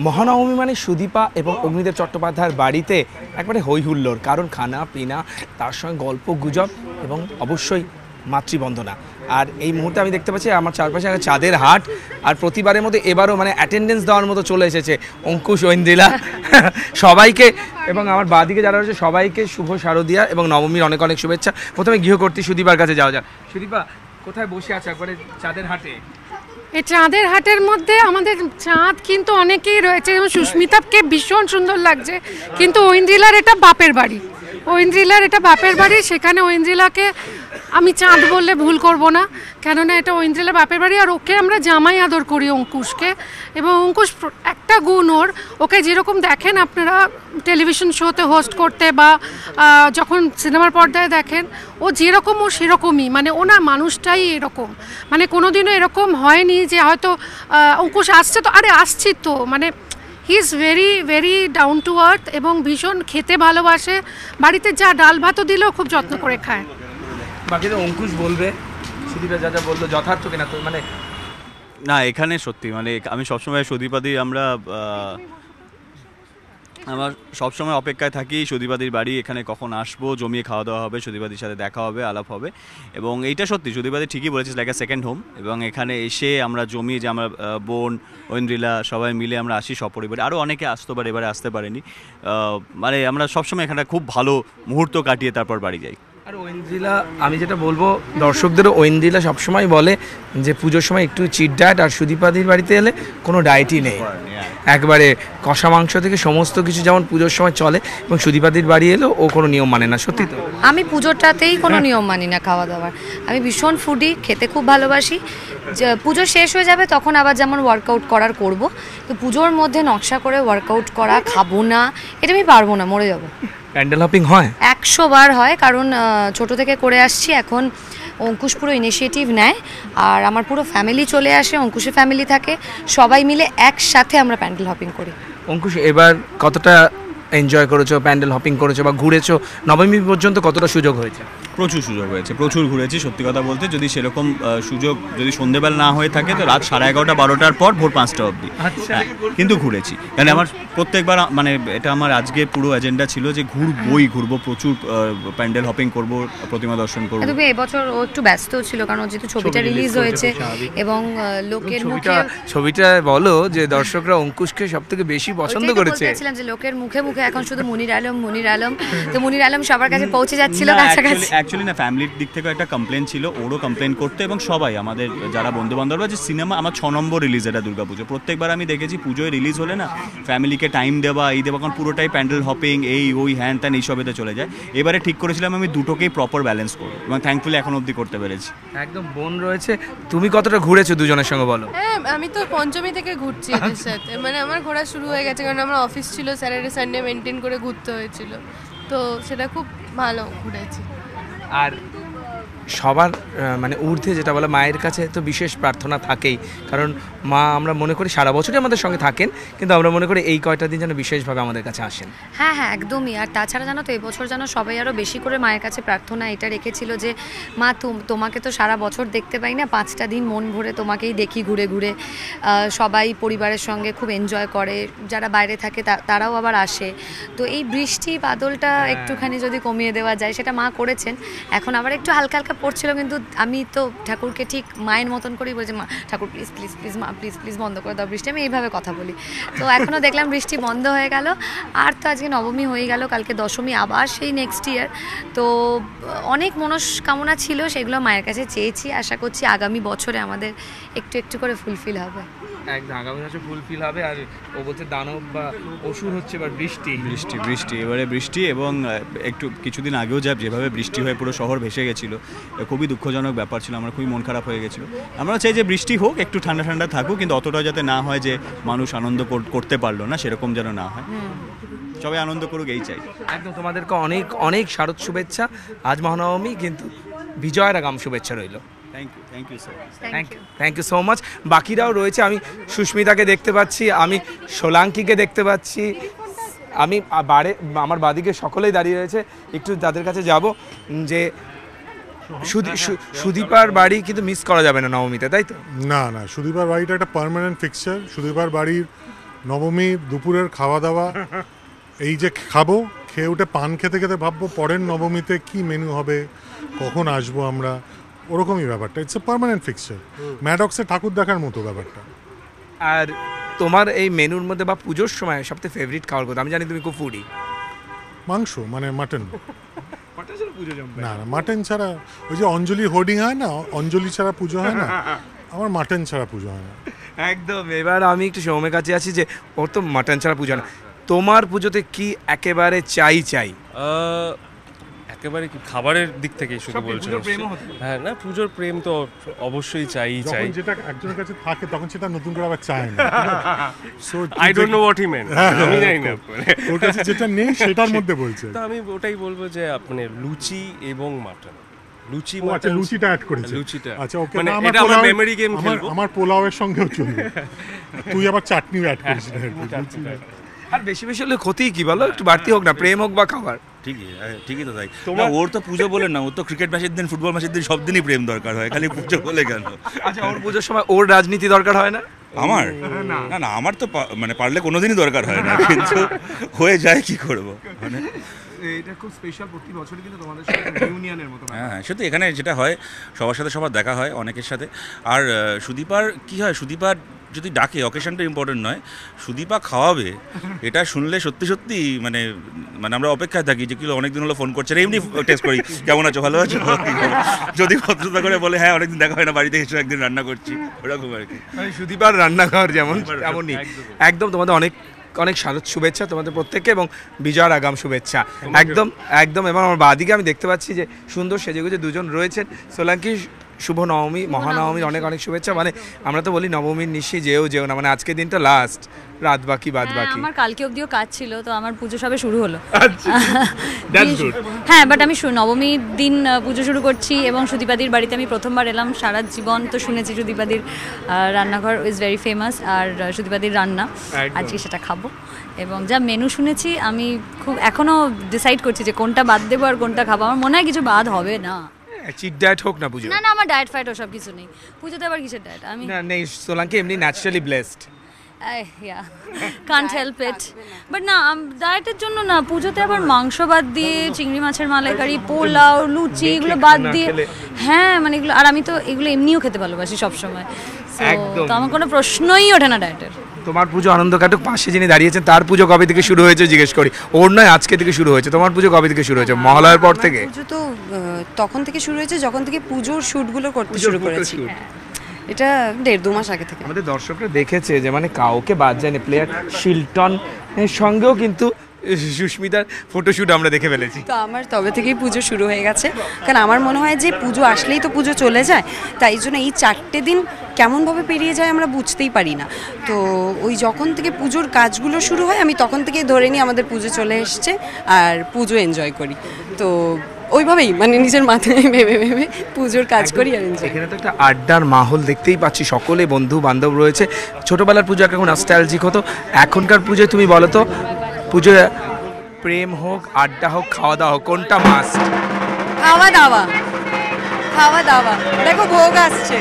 মহানবমী মানে সুদীপা এবং অগ্নিদেব চট্টোপাধ্যায়ের বাড়িতে একবারে হই হুল্লোড়, কারণ খানা পিনা, তার সঙ্গে গল্প গুজব এবং অবশ্যই মাতৃবন্দনা। আর এই মুহূর্তে আমি দেখতে পাচ্ছি আমার চারপাশে চাঁদের হাট, আর প্রতিবারের মধ্যে এবারও মানে অ্যাটেন্ডেন্স দেওয়ার মতো চলে এসেছে অঙ্কুশ, ঐন্দ্রিলা সবাইকে, এবং আমার বাদিকে যারা রয়েছে সবাইকে শুভ শারদিয়া এবং নবমীর অনেক অনেক শুভেচ্ছা। প্রথমে গৃহকর্ত্রী সুদীপার কাছে যাওয়া যাক। সুদীপা, কোথায় বসে আছে একবারে চাঁদের হাটে? এই চাঁদের হাটের মধ্যে আমাদের চাঁদ কিন্তু অনেকেই রয়েছে, যেমন সুস্মিতাকে ভীষণ সুন্দর লাগছে, কিন্তু ঐন্দ্রিলার এটা বাপের বাড়ি, ঐন্দ্রিলার এটা বাপের বাড়ি, সেখানে ঐন্দ্রিলাকে আমি চাঁদ বললে ভুল করব না, কেননা এটা ঐন্দ্রিলার বাপের বাড়ি। আর ওকে আমরা জামাই আদর করি অঙ্কুশকে, এবং অঙ্কুশ একটা গুণ ওকে যেরকম দেখেন আপনারা টেলিভিশন শোতে হোস্ট করতে বা যখন সিনেমার পর্দায় দেখেন, ও যেরকম ও সেরকমই, মানে ওনার মানুষটাই এরকম, মানে কোনোদিনও এরকম হয়নি যে হয়তো অঙ্কুশ আসছে তো আরে আসছি তো, মানে he is very very down to earth এবং ভীষণ খেতে ভালোবাসে। বাড়িতে যা ডাল ভাতও দিলেও খুব যত্ন করে খায়। বাকি তো অঙ্কুশ বলবে, সুদীপা যা যা বললো যথার্থ কিনা তো মানে না, এখানে সত্যি মানে আমি সবসময় সুদীপাদি আমার সবসময় অপেক্ষায় থাকি সুদীপাদির বাড়ি, এখানে কখন আসবো, জমিয়ে খাওয়া দাওয়া হবে, সুদীপাদির সাথে দেখা হবে, আলাপ হবে। এবং এইটা সত্যি সুদীপাদি ঠিকই বলেছিস, লাইক আ সেকেন্ড হোম। এবং এখানে এসে আমরা জমিয়ে যে আমরা বোন ঐন্দ্রিলা সবাই মিলে আমরা আসি সপরিবারে, আরও অনেকে আসতে পারে, এবারে আসতে পারেনি, মানে আমরা সবসময় এখানে খুব ভালো মুহূর্ত কাটিয়ে তারপর বাড়ি যাই। আর ঐন্দ্রিলা, আমি যেটা বলবো দর্শকদেরও, ঐন্দ্রিলা সবসময় বলে যে পুজোর সময় একটু চিট ডায়েট, আর সুদীপাদির বাড়িতে এলে কোনো ডায়েটই নেই, একবারে কষা মাংস থেকে সমস্ত কিছু যেমন পুজোর সময় চলে, এবং সুদীপাদির বাড়ি এলেও ও কোনো নিয়ম মানে না। সত্যি তো? আমি পুজোটাতেই কোনো নিয়ম মানি না খাওয়া দাওয়ার, আমি ভীষণ ফুডি, খেতে খুব ভালোবাসি। পুজো শেষ হয়ে যাবে তখন আবার যেমন ওয়ার্কআউট করার করব, তো পুজোর মধ্যে নকশা করে ওয়ার্কআউট করা খাবো না, এটা আমি পারবো না, মরে যাবো। প্যান্ডেল হপিং হয় 100 বার হয়, কারণ ছোট থেকে করে আসছি। এখন অঙ্কুশ পুরো ইনিশিয়েটিভ নেয়, আর আমার পুরো ফ্যামিলি চলে আসে, অঙ্কুশের ফ্যামিলি থাকে, সবাই মিলে একসাথে আমরা প্যান্ডেল হপিং করি। অঙ্কুশ, এবার কতটা এনজয় করেছো, প্যান্ডেল হপিং করেছো বা ঘুরেছো, নবমী পর্যন্ত কতটা সুযোগ হয়েছে? প্রচুর সুযোগ হয়েছে, প্রচুর ঘুরেছি। সত্যি কথা বলতে যদি সেরকম সুযোগ যদি সন্ধ্যেবেলা না হয়ে থাকে তো রাত 11:30 12টার পর ভোর 5টা অবধি, কিন্তু ঘুরেছি। মানে আমার প্রত্যেকবার মানে এটা আমার আজকে পুরো এজেন্ডা ছিল যে ঘুরবো, প্রচুর প্যান্ডেল হপিং করব, প্রতিমা দর্শন করব। তবে এবছর ও একটু ব্যস্ত ছিল, কারণ যেহেতু ছবিটা রিলিজ হয়েছে এবং লোকের মুখে ছবিটা বলো যে দর্শকরা অঙ্কুশকে সবথেকে বেশি পছন্দ করেছে। বলছিলাম যে লোকের মুখে মুখে এখন শুধু মুনির আলম, তো মুনির আলম সবার কাছে পৌঁছে যাচ্ছিল কাছাকাছি। অ্যাকচুয়ালি না, ফ্যামিলির দিক থেকে একটা কমপ্লেন ছিল, ওরও কমপ্লেন করতে, এবং সবাই আমাদের যারা বন্ধুবান্ধবরা, যে সিনেমা আমার 6 নম্বর রিলিজ এটা দুর্গাপুজো। প্রত্যেকবার আমি দেখেছি পুজোয় রিলিজ হলে না ফ্যামিলিকে টাইম দেওয়া, এই দেওয়া, কারণ পুরোটাই প্যান্ডেল হপিং, এই ওই হ্যান ত্যান এইসবেতে চলে যায়। এবারে ঠিক করেছিলাম আমি দুটোকেই প্রপার ব্যালেন্স করবো, এবং থ্যাঙ্কফুলি এখন অবধি করতে পেরেছি। একদম বোন রয়েছে, তুমি কতটা ঘুরেছো দুজনের সঙ্গে বলো? হ্যাঁ, আমি তো পঞ্চমী থেকে ঘুরছি এদের সাথে, মানে আমার ঘোরা শুরু হয়ে গেছে, কারণ আমার অফিস ছিল, স্যাটারডে সানডে মেনটেন করে ঘুরতে হয়েছিল, তো সেটা খুব ভালো ঘুরেছি। আর সবার মানে ঊর্ধ্বে যেটা বলে মায়ের কাছে তো বিশেষ প্রার্থনা থাকেই, কারণ মা আমরা মনে করি সারা বছরই আমাদের সঙ্গে থাকেন, কিন্তু আমরা মনে করি এই কয়টা দিন যেন বিশেষভাবে আমাদের কাছে আসেন। হ্যাঁ, একদমই। আর তাছাড়া জানো তো এবছর যেন সবাই আরও বেশি করে মায়ের কাছে প্রার্থনা এটা রেখেছিল যে মা তোমাকে তো সারা বছর দেখতে পাই না, 5টা দিন মন ভরে তোমাকেই দেখি ঘুরে ঘুরে, সবাই পরিবারের সঙ্গে খুব এনজয় করে, যারা বাইরে থাকে তারাও আবার আসে, তো এই বৃষ্টি বাদলটা একটুখানি যদি কমিয়ে দেওয়া যায়, সেটা মা করেছেন। এখন আবার একটু হালকা হালকা পড়ছিল, কিন্তু আমি তো ঠাকুরকে ঠিক মায়ের মতন করেই বলছি, মা ঠাকুর প্লিজ প্লিজ প্লিজ মা প্লিজ প্লিজ বন্ধ করে দাও বৃষ্টি, আমি এইভাবে কথা বলি। তো এখনও দেখলাম বৃষ্টি বন্ধ হয়ে গেল, আর তো আজকে নবমী হয়ে গেল, কালকে দশমী, আবার সেই নেক্সট ইয়ার। তো অনেক মনস্কামনা ছিল, সেগুলো মায়ের কাছে চেয়েছি, আশা করছি আগামী বছরে আমাদের একটু একটু করে ফুলফিল হবে। একদম আগামী বছর ফুলফিল হবে। আর ও বলছে দানব বা অসুর হচ্ছে এবার বৃষ্টি, এবারে বৃষ্টি, এবং একটু কিছুদিন আগেও যেভাবে বৃষ্টি হয়ে পুরো শহর ভেসে গেছিলো, খুবই দুঃখজনক ব্যাপার ছিল, আমার খুবই মন খারাপ হয়ে গেছিলো। আমরা চাই যে বৃষ্টি হোক, একটু ঠান্ডা ঠান্ডা থাকুক, কিন্তু অতটাও যাতে না হয় যে মানুষ আনন্দ করতে পারলো না, সেরকম যেন না হয়, সবাই আনন্দ করুক, এই চাই। একদম, তোমাদেরকে অনেক অনেক শারদ শুভেচ্ছা। আজ মহানবমী, কিন্তু বিজয়ের আগাম শুভেচ্ছা রইল। Thank you so much. বাকিরাও রয়েছে, আমি সুস্মিতাকে দেখতে পাচ্ছি, আমি সোলাঙ্কিকে দেখতে পাচ্ছি, আমি আমার বাদিকে সকলেই দাঁড়িয়ে রয়েছে। একটু তাদের কাছে যাব যে সুদীপার বাড়ি কিন্তু মিস করা যাবে না নবমীতে, তাই তো? না, সুদীপার বাড়িটা একটা পার্মানেন্ট ফিক্সচার। সুদীপার বাড়ির নবমী দুপুরের খাওয়া দাওয়া, এই যে খাবো, খেয়ে উঠে পান খেতে খেতে ভাববো পরের নবমীতে কি মেনু হবে, কখন আসবো আমরা, ওরকমই ব্যাপারটা। ইটস এ পার্মানেন্ট ফিক্সচার, ম্যাডক্সে ঠাকুর দেখার মতো ব্যাপারটা। আর তোমার এই মেনুর মধ্যে বা পুজোর সময় সবথেকে ফেভারিট খাওয়ার কথা, আমি জানি তুমি খুব ফুডি। মাংস মানে মাটন। না না, মাটন ছাড়া ওই যে অঞ্জলি হোর্ডিং হয় না, অঞ্জলি ছাড়া পুজো হয় না, আমার মাটন ছাড়া পুজো হয় না। একদম। এবার আমি একটু সৌমের কাছে আছি যে ওর তো মাটন ছাড়া পুজো না, তোমার পুজোতে কি একেবারে চাই? একেবারে কি খাবারের দিক থেকে শুধু বলছো? হ্যাঁ, না পুজোর প্রেম তো অবশ্যই চাই। যেটা একজনের কাছে থাকে তখন সেটা নতুন করে আবার চায় না। So I don't know what he meant, আমি জানি না। ওর কাছে যেটা নেই সেটার মধ্যে বলছে। তো আমি ওটাই বলবো যে মানে লুচি এবং মাটন। লুচি, আচ্ছা লুচিটা অ্যাড করেছে। লুচিটা, আচ্ছা ওকে, মানে এটা আমরা মেমরি গেম খেলবো। আমার পোলাওয়ের সঙ্গেও চলবে। তুই আবার চাটনিও অ্যাড করিস না। আর বেশি বেশি হলে ক্ষতি কি বলো, একটু বাড়তি হোক না, প্রেম হোক বা খাবার। ঠিকই তো তাই। ওর তো পুজো বলে না, ওর তো ক্রিকেট ম্যাচের দিন, ফুটবল ম্যাচের দিন সব দিনই প্রেম দরকার হয়, খালি পুজো বলে কেন? আচ্ছা, ওর পুজোর সময় ওর রাজনীতি দরকার হয় না? আমার না না, আমার তো মানে পারলে কোনোদিনই দরকার হয় না, কিন্তু হয়ে যায়, কি করবো মানে। এটা খুব স্পেশাল, প্রতি বছরই কিন্তু তোমাদের সাথে রিউনিয়নের মতো। হ্যাঁ, সত্যি এখানে যেটা হয় সবার সাথে সবার দেখা হয়, অনেকের সাথে। আর সুদীপার কি হয়, সুদীপার যদি ডাকে, অকেশনটা ইম্পর্টেন্ট নয়, সুদীপা খাওয়াবে এটা শুনলে সত্যি সত্যি মানে মানে আমরা অপেক্ষায় থাকি যে কি অনেকদিন হলো ফোন করছে, এমনি টেস্ট করি কেমন আছো, ভালো আছো। যদি ভদ্রতা করে বলে হ্যাঁ অনেকদিন দেখা হয় না, বাড়িতে এসে একদিন রান্না করছি, ওরকম আর কি। মানে সুদীপার রান্নাঘর যেমন তেমনই। একদম। তোমাদের অনেক অনেক শারদ শুভেচ্ছা তোমাদের প্রত্যেককে, এবং বিজয়ের আগাম শুভেচ্ছা। একদম একদম। এবং আমার বাদিকে আমি দেখতে পাচ্ছি যে সুন্দর সেজেগুজে দুজন রয়েছেন। সোলাঙ্কি, শুভ নবমী, মহানবমীর অনেক অনেক শুভেচ্ছা। মানে আমরা তো বলি নবমীর নিশি যেও না, মানে আজকের দিনটা লাস্ট, রাত বাকি বাদ বাকি। আমার কালকে অবধিও কাজ ছিল, তো আমার পুজো সবে শুরু হলো। That's good. হ্যাঁ, বাট আমি নবমীর দিন পুজো শুরু করছি, এবং সুদীপাদির বাড়িতে আমি প্রথমবার এলাম। সারা জীবন তো শুনেছি সুদীপাদির রান্নাঘর ইজ ভেরি ফেমাস, আর সুদীপাদির রান্না আজকে সেটা খাবো। এবং যা মেনু শুনেছি, আমি খুব এখনও ডিসাইড করছি যে কোনটা বাদ দেবো আর কোনটা খাবো। আমার মনে হয় কিছু বাদ হবে না। চিট ডায়েট হোক না পুজো। না না, আমার ডায়েট ফাইট ওসব কিছু নেই। পুজোতে আবার কিসের ডায়েট? আমি না নেই, সোলাঙ্কি এমনি naturally blessed. Can't help it. But না, ডায়েটের জন্য না, পুজোতে আবার মাংস বাদ দিয়ে, চিংড়ি মাছের মালাইকারি, পোলাও, লুচি, এগুলো বাদ দিয়ে, হ্যাঁ মানে এগুলো। আর আমি তো এগুলো এমনিও খেতে ভালোবাসি সবসময়, তো আমার কোনো প্রশ্নই ওঠে না ডায়েটের। তোমার পুজো আনন্দ কাটুক, পাশে যিনি দাঁড়িয়েছেন তার পুজো কবে থেকে শুরু হয়েছে জিজ্ঞেস করি। ওর নয়, আজকে থেকে শুরু হয়েছে। তোমার পুজো কবে থেকে শুরু হয়েছে? মহালয়ার পর থেকে? পুজো তো তখন থেকে শুরু হয়েছে যখন থেকে পুজোর শ্যুটগুলো করতে শুরু করেছি। এটা 1.5-2 মাস আগে থেকে। আমাদের দর্শকরা দেখেছে যে মানে কাউকে বাদ যায়নি, প্লেয়ার শিলটন এর সঙ্গেও কিন্তু সুস্মিতার ফটোশ্যুট আমরা দেখে ফেলেছি। তো আমার তবে থেকেই পুজো শুরু হয়ে গেছে, কারণ আমার মনে হয় যে পুজো আসলেই তো পুজো চলে যায়, তাই জন্য এই 4টে দিন কেমনভাবে পেরিয়ে যায় আমরা বুঝতেই পারি না। তো ওই যখন থেকে পুজোর কাজগুলো শুরু হয়, আমি তখন থেকে ধরে নিই আমাদের পুজো চলে এসছে, আর পুজো এনজয় করি। তো ওইভাবেই মানে নিজের মাথায় ভেবে ভেবে পুজোর কাজ করি আর এনজয়। এখানে তো একটা আড্ডার মাহল দেখতেই পাচ্ছি, সকলে বন্ধু বান্ধব রয়েছে। ছোটবেলার পুজো এখন নস্টালজিক হতো, এখনকার পুজোয় তুমি বলো তো, পুজোয় প্রেম হোক, আড্ডা হোক, খাওয়া দাওয়া হোক, কোনটা মাস্ট? খাওয়া দাওয়া, খাওয়া দাওয়া। দেখো ভোগ আসছে,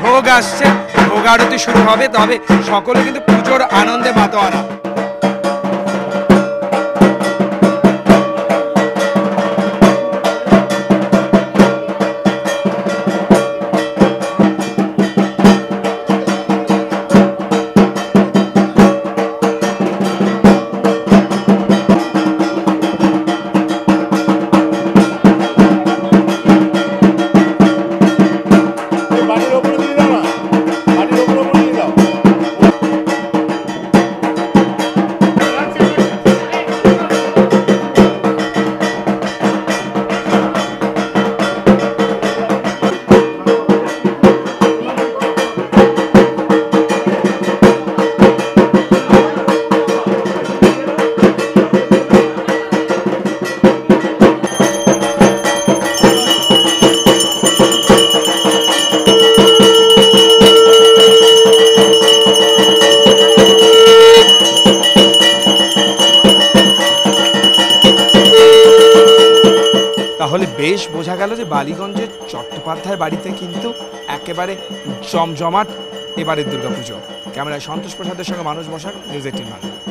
ভোগ আসছে, ভোগ আরতি শুরু হবে, তবে সকলে কিন্তু পুজোর আনন্দে মাতোয়ারা। তাহলে বেশ বোঝা গেল যে বালিগঞ্জের চট্টোপাধ্যায় বাড়িতে কিন্তু একেবারে জমজমাট এবারের দুর্গাপুজো। ক্যামেরায় সন্তোষ প্রসাদের সঙ্গে মানুষ বসাক, নিউজ 18 বাংলা।